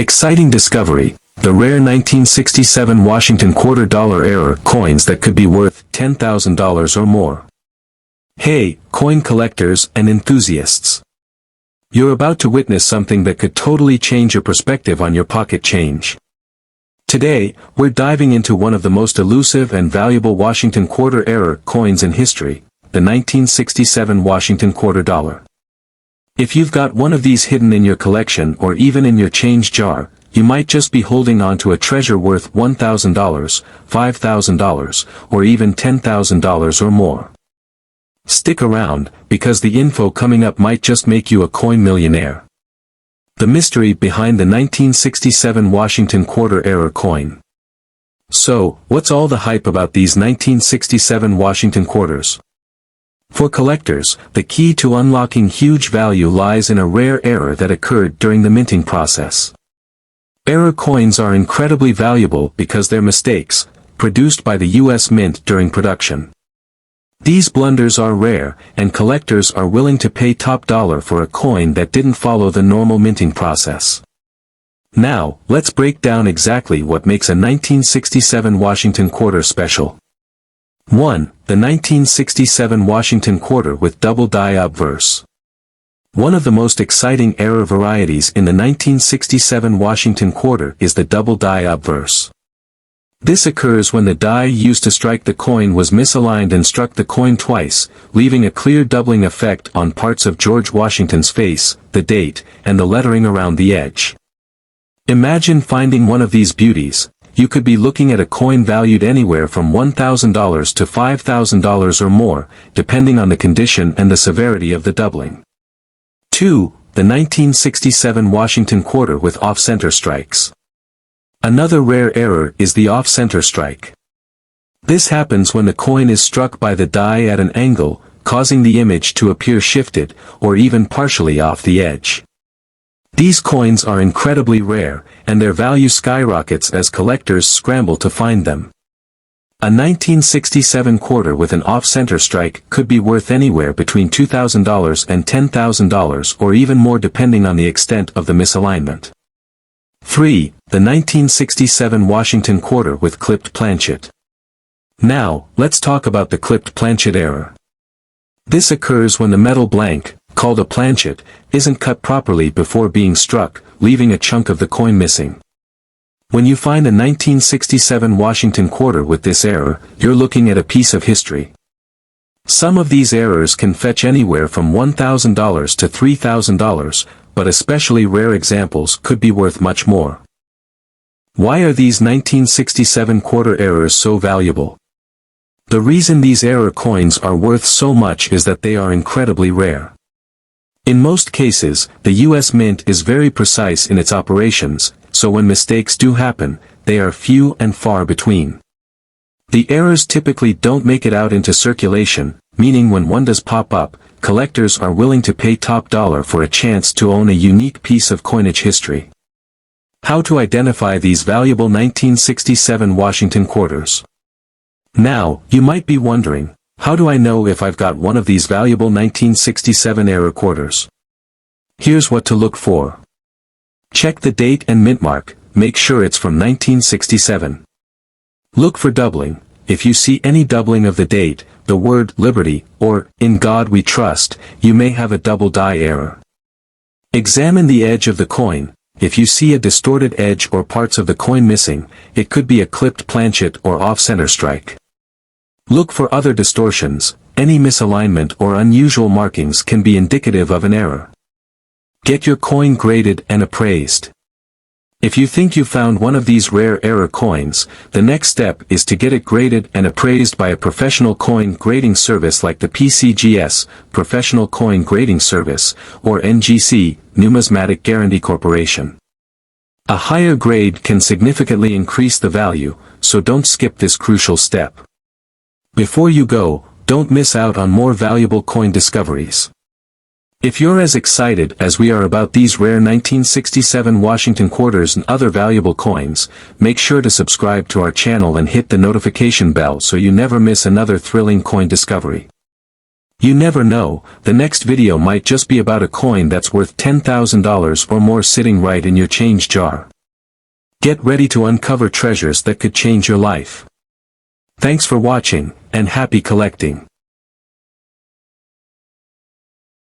Exciting discovery, the rare 1967 Washington quarter-dollar era coins that could be worth $10,000 or more. Hey, coin collectors and enthusiasts. You're about to witness something that could totally change your perspective on your pocket change. Today, we're diving into one of the most elusive and valuable Washington quarter-era coins in history, the 1967 Washington quarter dollar. If you've got one of these hidden in your collection or even in your change jar, you might just be holding on to a treasure worth $1,000, $5,000, or even $10,000 or more. Stick around, because the info coming up might just make you a coin millionaire. The mystery behind the 1967 Washington quarter-era coin. So, what's all the hype about these 1967 Washington quarters? For collectors, the key to unlocking huge value lies in a rare error that occurred during the minting process. Error coins are incredibly valuable because they're mistakes, produced by the U.S. Mint during production. These blunders are rare, and collectors are willing to pay top dollar for a coin that didn't follow the normal minting process. Now, let's break down exactly what makes a 1967 Washington quarter special. 1. The 1967 Washington quarter with double die obverse. One of the most exciting error varieties in the 1967 Washington quarter is the double die obverse. This occurs when the die used to strike the coin was misaligned and struck the coin twice, leaving a clear doubling effect on parts of George Washington's face, the date, and the lettering around the edge. Imagine finding one of these beauties. You could be looking at a coin valued anywhere from $1,000 to $5,000 or more, depending on the condition and the severity of the doubling. 2. The 1967 Washington quarter with off-center strikes. Another rare error is the off-center strike. This happens when the coin is struck by the die at an angle, causing the image to appear shifted, or even partially off the edge. These coins are incredibly rare, and their value skyrockets as collectors scramble to find them. A 1967 quarter with an off-center strike could be worth anywhere between $2,000 and $10,000 or even more depending on the extent of the misalignment. 3. The 1967 Washington quarter with clipped planchet. Now, let's talk about the clipped planchet error. This occurs when the metal blank, called a planchet, isn't cut properly before being struck, leaving a chunk of the coin missing. When you find a 1967 Washington quarter with this error, you're looking at a piece of history. Some of these errors can fetch anywhere from $1,000 to $3,000, but especially rare examples could be worth much more. Why are these 1967 quarter errors so valuable? The reason these error coins are worth so much is that they are incredibly rare. In most cases, the U.S. Mint is very precise in its operations, so when mistakes do happen, they are few and far between. The errors typically don't make it out into circulation, meaning when one does pop up, collectors are willing to pay top dollar for a chance to own a unique piece of coinage history. How to identify these valuable 1967 Washington quarters? Now, you might be wondering, how do I know if I've got one of these valuable 1967 error quarters? Here's what to look for. Check the date and mint mark, make sure it's from 1967. Look for doubling. If you see any doubling of the date, the word liberty, or in God we trust, you may have a double die error. Examine the edge of the coin. If you see a distorted edge or parts of the coin missing, it could be a clipped planchet or off-center strike. Look for other distortions. Any misalignment or unusual markings can be indicative of an error. Get your coin graded and appraised. If you think you found one of these rare error coins, the next step is to get it graded and appraised by a professional coin grading service like the PCGS, Professional Coin Grading Service, or NGC, Numismatic Guarantee Corporation. A higher grade can significantly increase the value, so don't skip this crucial step. Before you go, don't miss out on more valuable coin discoveries. If you're as excited as we are about these rare 1967 Washington quarters and other valuable coins, make sure to subscribe to our channel and hit the notification bell so you never miss another thrilling coin discovery. You never know, the next video might just be about a coin that's worth $10,000 or more sitting right in your change jar. Get ready to uncover treasures that could change your life. Thanks for watching, and happy collecting.